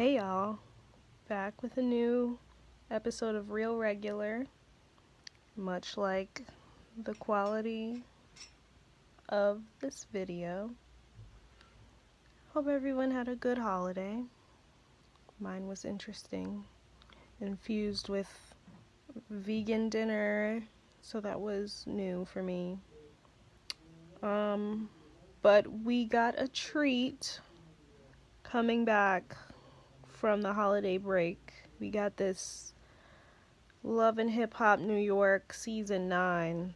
Hey y'all, back with a new episode of Real Regular. Much like the quality of this video. Hope everyone had a good holiday. Mine was interesting, infused with vegan dinner, so that was new for me. But we got a treat coming back from the holiday break. We got this Love and Hip Hop New York Season 9,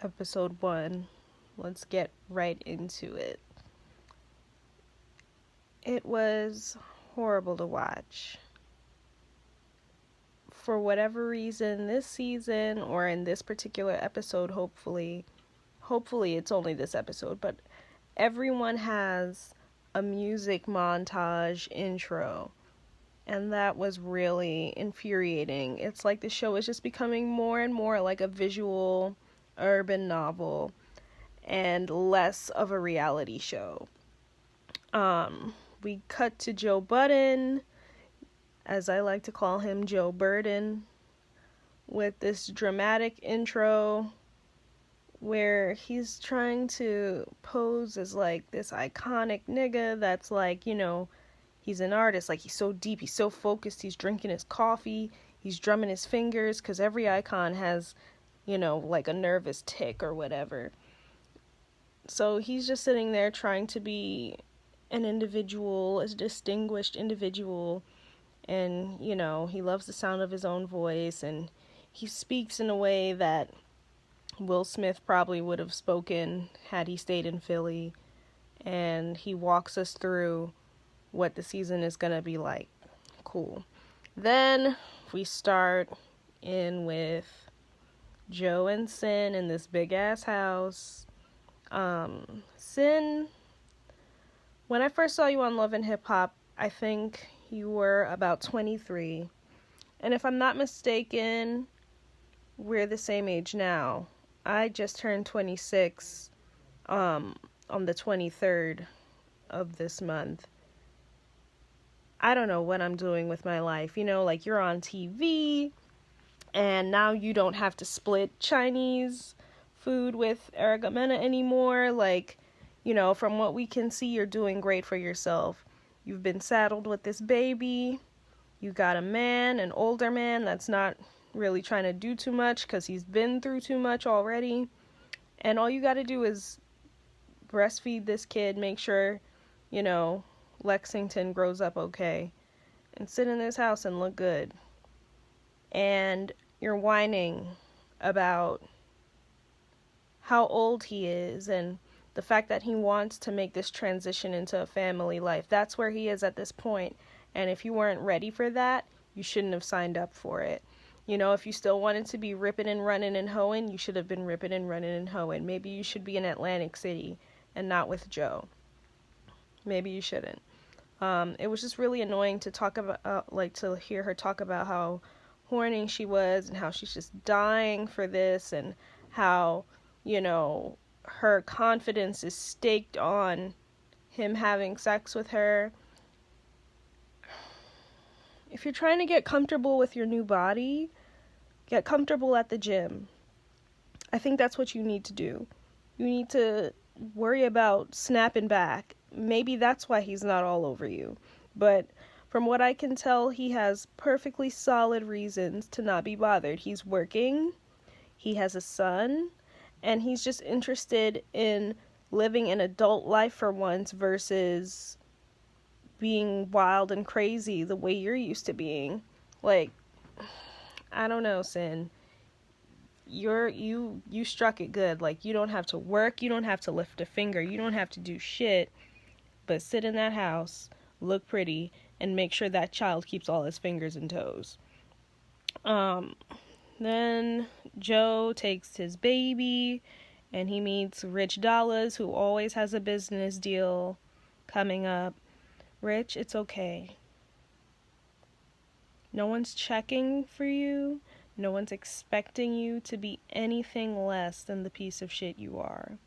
Episode 1. Let's get right into it. It was horrible to watch. For whatever reason, this season, or in this particular episode, hopefully it's only this episode, but everyone has a music montage intro. And that was really infuriating. It's like the show is just becoming more and more like a visual urban novel and less of a reality show. We cut to Joe Budden, as I like to call him, Joe Budden, with this dramatic intro where he's trying to pose as like this iconic nigga that's like, he's an artist, like he's so deep, he's so focused, he's drinking his coffee, he's drumming his fingers, because every icon has, like a nervous tick or whatever. So he's just sitting there trying to be an individual, a distinguished individual, and, he loves the sound of his own voice, and he speaks in a way that Will Smith probably would have spoken had he stayed in Philly, and he walks us through what the season is going to be like. Cool. Then we start in with Joe and Cyn in this big ass house. Cyn, when I first saw you on Love and Hip Hop, I think you were about 23. And if I'm not mistaken, we're the same age now. I just turned 26 on the 23rd of this month. I don't know what I'm doing with my life. Like you're on TV and now you don't have to split Chinese food with Erica Mena anymore. Like, from what we can see, you're doing great for yourself. You've been saddled with this baby. You got a man, an older man that's not really trying to do too much because he's been through too much already. And all you got to do is breastfeed this kid, make sure, Lexington grows up okay, and sit in this house and look good. And you're whining about how old he is and the fact that he wants to make this transition into a family life. That's where he is at this point. And if you weren't ready for that, you shouldn't have signed up for it. If you still wanted to be ripping and running and hoeing, you should have been ripping and running and hoeing. Maybe you should be in Atlantic City and not with Joe. Maybe you shouldn't. It was just really annoying to talk about, to hear her talk about how horny she was and how she's just dying for this and how, her confidence is staked on him having sex with her. If you're trying to get comfortable with your new body, get comfortable at the gym. I think that's what you need to do. You need to worry about snapping back. Maybe that's why he's not all over you. But from what I can tell, he has perfectly solid reasons to not be bothered. He's working, he has a son, and he's just interested in living an adult life for once versus being wild and crazy the way you're used to being. Like, I don't know, Cyn. You struck it good. Like, you don't have to work, you don't have to lift a finger, you don't have to do shit, but sit in that house, look pretty, and make sure that child keeps all his fingers and toes. Then Joe takes his baby, and he meets Rich Dollars, who always has a business deal coming up. Rich, it's okay. No one's checking for you. No one's expecting you to be anything less than the piece of shit you are.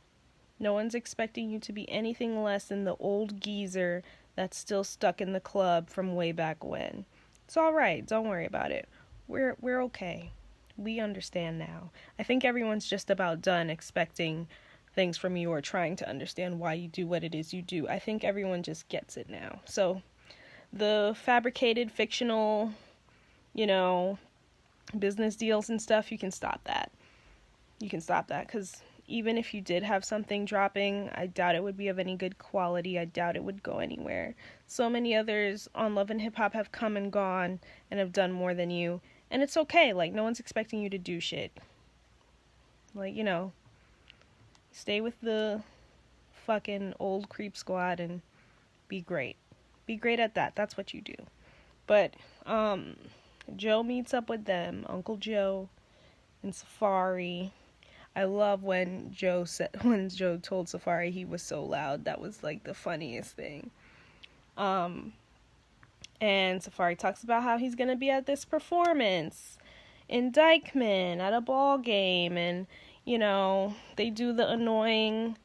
No one's expecting you to be anything less than the old geezer that's still stuck in the club from way back when. It's all right. Don't worry about it. We're okay. We understand now. I think everyone's just about done expecting things from you or trying to understand why you do what it is you do. I think everyone just gets it now. So the fabricated, fictional, business deals and stuff, you can stop that. You can stop that, because even if you did have something dropping, I doubt it would be of any good quality. I doubt it would go anywhere. So many others on Love and Hip Hop have come and gone and have done more than you. And it's okay. Like, no one's expecting you to do shit. Like, stay with the fucking old creep squad and be great. Be great at that. That's what you do. But, Joe meets up with them. Uncle Joe and Safari. I love when Joe told Safari he was so loud. That was like the funniest thing. And Safari talks about how he's gonna be at this performance in Dykeman at a ball game, and they do the annoying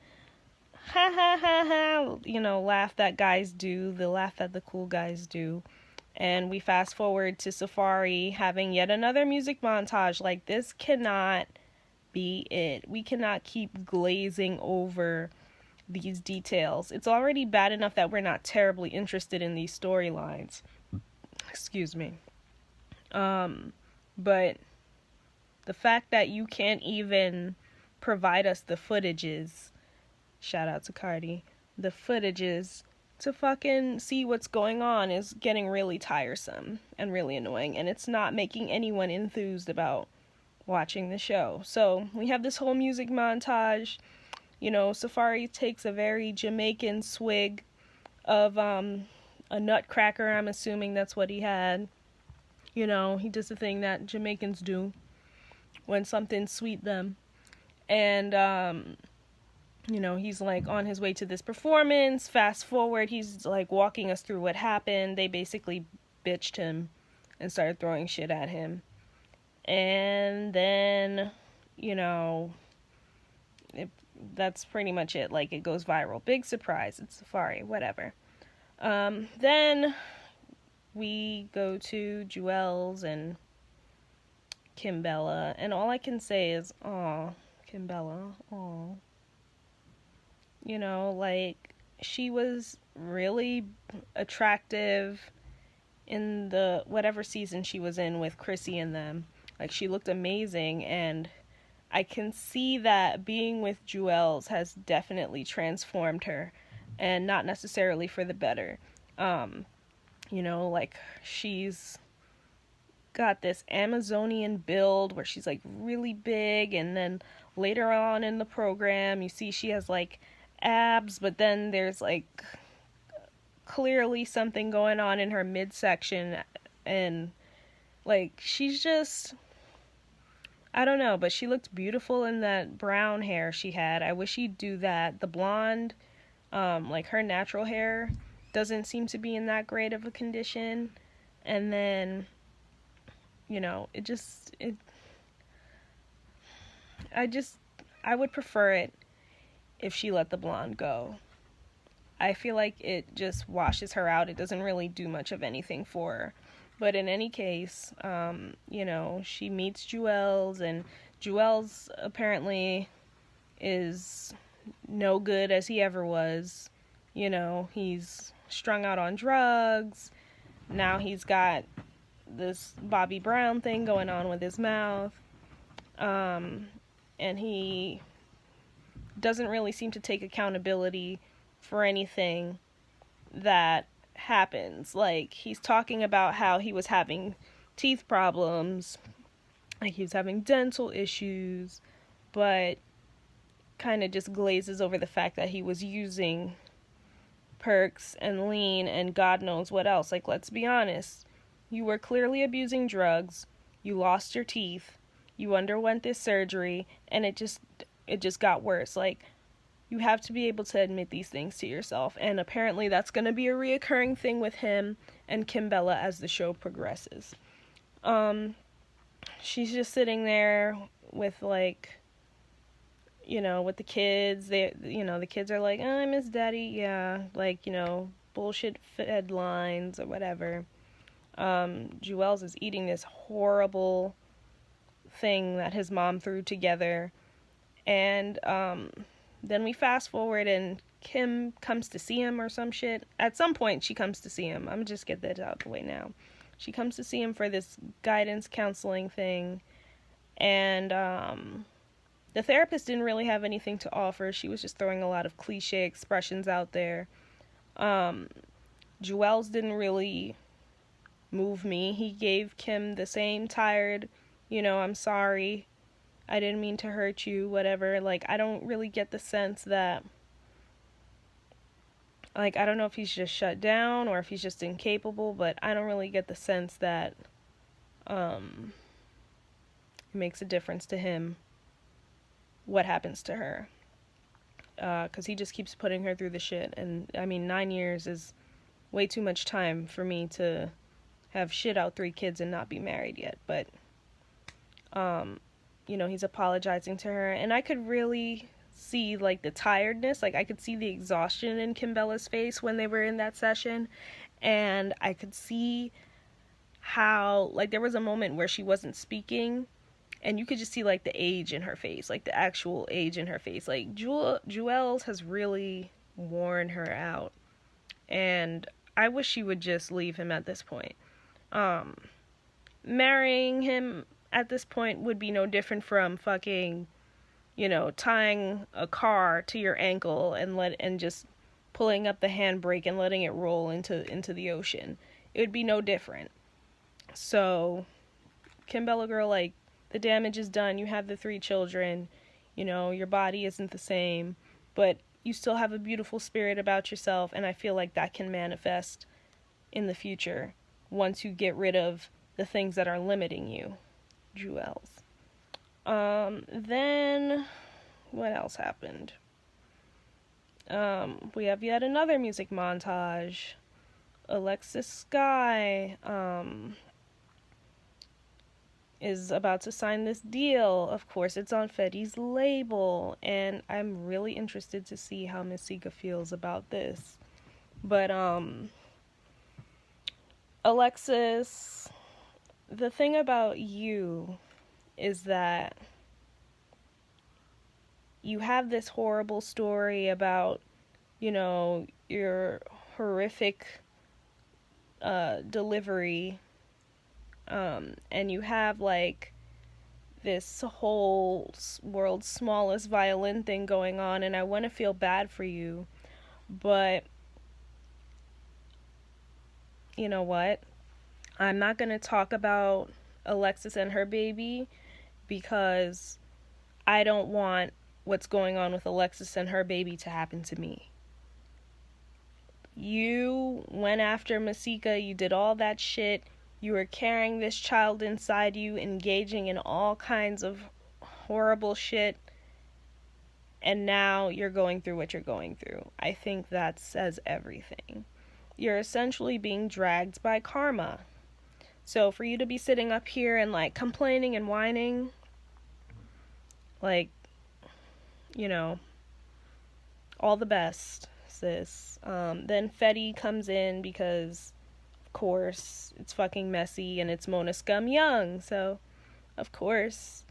ha ha ha ha laugh that guys do, the laugh that the cool guys do. And we fast forward to Safari having yet another music montage. Like, this cannot be it. We cannot keep glazing over these details. It's already bad enough that we're not terribly interested in these storylines. Excuse me. But the fact that you can't even provide us the footages, shout out to Cardi, the footages to fucking see what's going on is getting really tiresome and really annoying, and it's not making anyone enthused about watching the show. So we have this whole music montage. Safari takes a very Jamaican swig of a nutcracker. I'm assuming that's what he had. He does the thing that Jamaicans do when something's sweet them. And he's like on his way to this performance. Fast forward, he's like walking us through what happened. They basically bitched him and started throwing shit at him. And then, that's pretty much it. Like, it goes viral. Big surprise. It's Safari. Whatever. Then we go to Juelz and Kimbella. And all I can say is, aw, Kimbella, aw. Like, she was really attractive in the whatever season she was in with Chrissy and them. Like, she looked amazing, and I can see that being with Juelz has definitely transformed her, and not necessarily for the better. Like, she's got this Amazonian build where she's like really big, and then later on in the program you see she has like abs, but then there's like clearly something going on in her midsection, and like, she's just, I don't know, but she looked beautiful in that brown hair she had. I wish she'd do that. The blonde, like her natural hair doesn't seem to be in that great of a condition. And then, I would prefer it if she let the blonde go. I feel like it just washes her out. It doesn't really do much of anything for her. But in any case, she meets Juelz, and Juelz apparently is no good as he ever was. He's strung out on drugs. Now he's got this Bobby Brown thing going on with his mouth. And he doesn't really seem to take accountability for anything that happens. Like, he's talking about how he was having teeth problems, like he was having dental issues, but kind of just glazes over the fact that he was using perks and lean and God knows what else. Like, let's be honest, you were clearly abusing drugs, you lost your teeth, you underwent this surgery, and it just got worse. Like, you have to be able to admit these things to yourself. And apparently that's going to be a reoccurring thing with him and Kimbella as the show progresses. She's just sitting there with, like, with the kids. The kids are like, oh, I miss daddy. Yeah. Like, bullshit fed lines or whatever. Juelz is eating this horrible thing that his mom threw together. And then we fast forward and Kim comes to see him or some shit. At some point she comes to see him. I'm just get that out of the way now. She comes to see him for this guidance counseling thing. And the therapist didn't really have anything to offer. She was just throwing a lot of cliche expressions out there. Juelz didn't really move me. He gave Kim the same tired, I'm sorry, I didn't mean to hurt you, whatever. Like, I don't really get the sense that, like, I don't know if he's just shut down or if he's just incapable, but I don't really get the sense that it makes a difference to him what happens to her. Because he just keeps putting her through the shit. And, 9 years is way too much time for me to have shit out 3 kids and not be married yet. But, he's apologizing to her. And I could really see, like, the tiredness. Like, I could see the exhaustion in Kimbella's face when they were in that session. And I could see how, like, there was a moment where she wasn't speaking. And you could just see, like, the age in her face. Like, the actual age in her face. Like, Juelz has really worn her out. And I wish she would just leave him at this point. Marrying him at this point would be no different from fucking, tying a car to your ankle and just pulling up the handbrake and letting it roll into the ocean. It would be no different. So, Kimbella girl, like, the damage is done. You have the 3 children. Your body isn't the same, but you still have a beautiful spirit about yourself, and I feel like that can manifest in the future once you get rid of the things that are limiting you, Juelz. Then, what else happened? We have yet another music montage. Alexis Sky, is about to sign this deal. Of course, it's on Fetty's label, and I'm really interested to see how Masika feels about this. But, Alexis, the thing about you is that you have this horrible story about, your horrific delivery, and you have, like, this whole world's smallest violin thing going on, and I want to feel bad for you, but you know what? I'm not going to talk about Alexis and her baby because I don't want what's going on with Alexis and her baby to happen to me. You went after Masika, you did all that shit. You were carrying this child inside you, engaging in all kinds of horrible shit, and now you're going through what you're going through. I think that says everything. You're essentially being dragged by karma. So for you to be sitting up here and, like, complaining and whining, like, all the best, sis. Then Fetty comes in because, of course, it's fucking messy and it's Mona Scum Young. So, of course,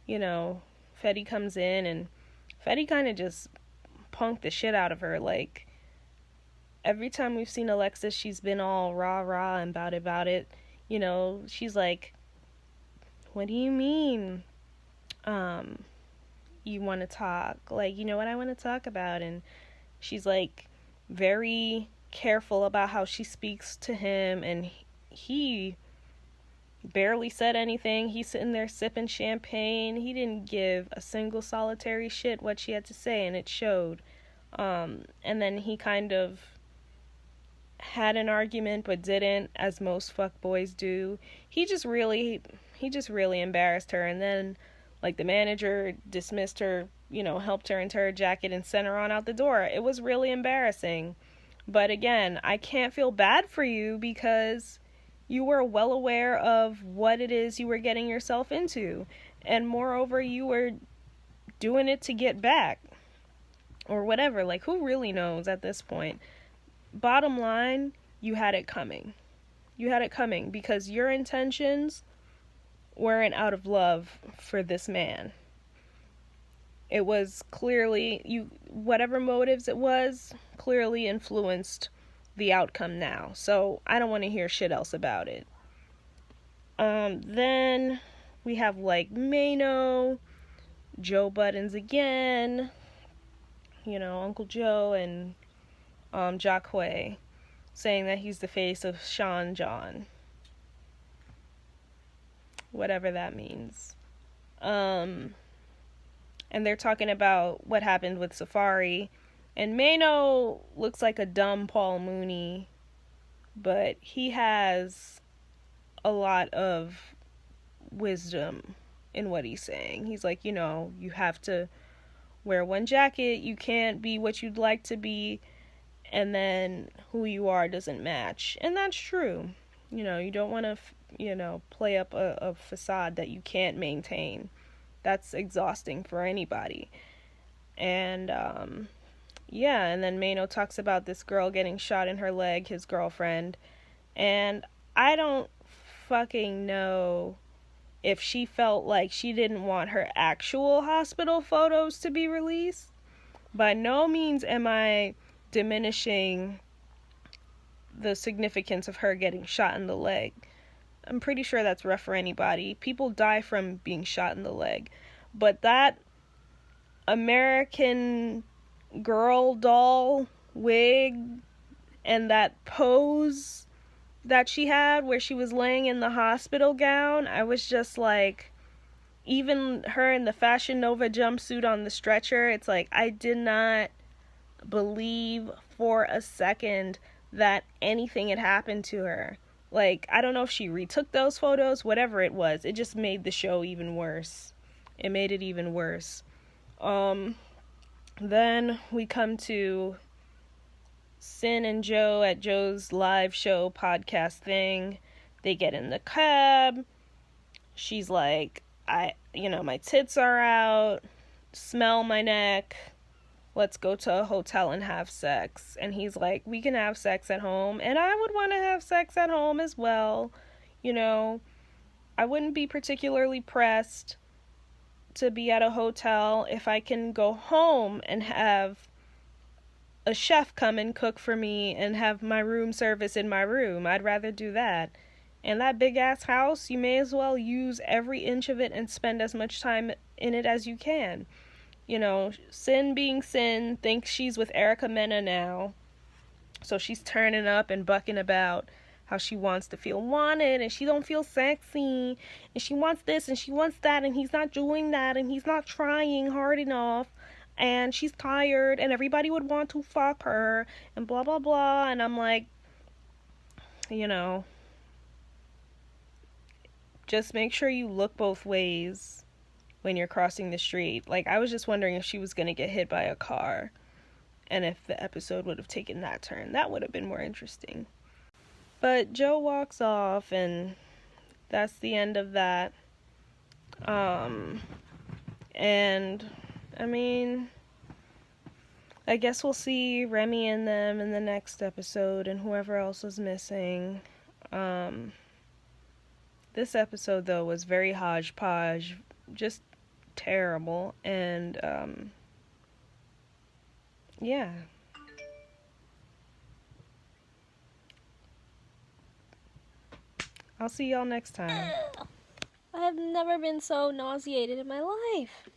Fetty comes in and Fetty kind of just punked the shit out of her. Like, every time we've seen Alexis, she's been all rah-rah and about it. She's like, what do you mean? You want to talk? Like, what I want to talk about? And she's, like, very careful about how she speaks to him, and he barely said anything. He's sitting there sipping champagne. He didn't give a single solitary shit what she had to say, and it showed. And then he kind of had an argument but didn't, as most fuckboys do. He just really embarrassed her, and then, like, the manager dismissed her, helped her into her jacket and sent her on out the door. It was really embarrassing. But again, I can't feel bad for you because you were well aware of what it is you were getting yourself into. And moreover, you were doing it to get back. Or whatever. Like, who really knows at this point? bottom line, you had it coming. You had it coming because your intentions weren't out of love for this man. It was clearly, whatever motives it was, clearly influenced the outcome now. So I don't want to hear shit else about it. Then we have like Mano, Joe Budden's again, you know, Uncle Joe, and Jacque, saying that he's the face of Sean John. Whatever that means. And they're talking about what happened with Safari. And Mano looks like a dumb Paul Mooney, but he has a lot of wisdom in what he's saying. He's like, you know, you have to wear one jacket, you can't be what you'd like to be, and then who you are doesn't match. And that's true. You know, you don't want to, play up a facade that you can't maintain. That's exhausting for anybody. And, yeah, and then Mano talks about this girl getting shot in her leg, his girlfriend, and I don't fucking know if she felt like she didn't want her actual hospital photos to be released. By no means am I diminishing the significance of her getting shot in the leg. I'm pretty sure that's rough for anybody. People die from being shot in the leg. But that American Girl doll wig and that pose that she had where she was laying in the hospital gown, I was just like, even her in the Fashion Nova jumpsuit on the stretcher, it's like, I did not believe for a second that anything had happened to her. Like, I don't know if she retook those photos, whatever it was, it just made the show even worse. It made it even worse. Then we come to Cyn and Joe at Joe's live show podcast thing. They get in the cab. She's like, my tits are out. Smell my neck. Let's go to a hotel and have sex. And he's like, we can have sex at home. And I would want to have sex at home as well. You know, I wouldn't be particularly pressed to be at a hotel if I can go home and have a chef come and cook for me and have my room service in my room. I'd rather do that. And that big ass house, you may as well use every inch of it and spend as much time in it as you can. You know, Cyn being Cyn thinks she's with Erica Mena now. So she's turning up and bucking about how she wants to feel wanted and she don't feel sexy and she wants this and she wants that and he's not doing that and he's not trying hard enough and she's tired and everybody would want to fuck her and blah blah blah. And I'm like, just make sure you look both ways when you're crossing the street. Like, I was just wondering if she was gonna get hit by a car and if the episode would have taken that turn. That would have been more interesting. But Joe walks off, and that's the end of that. And, I mean, I guess we'll see Remy and them in the next episode, and whoever else is missing. This episode, though, was very hodgepodge, just terrible, and, yeah. I'll see y'all next time. I have never been so nauseated in my life.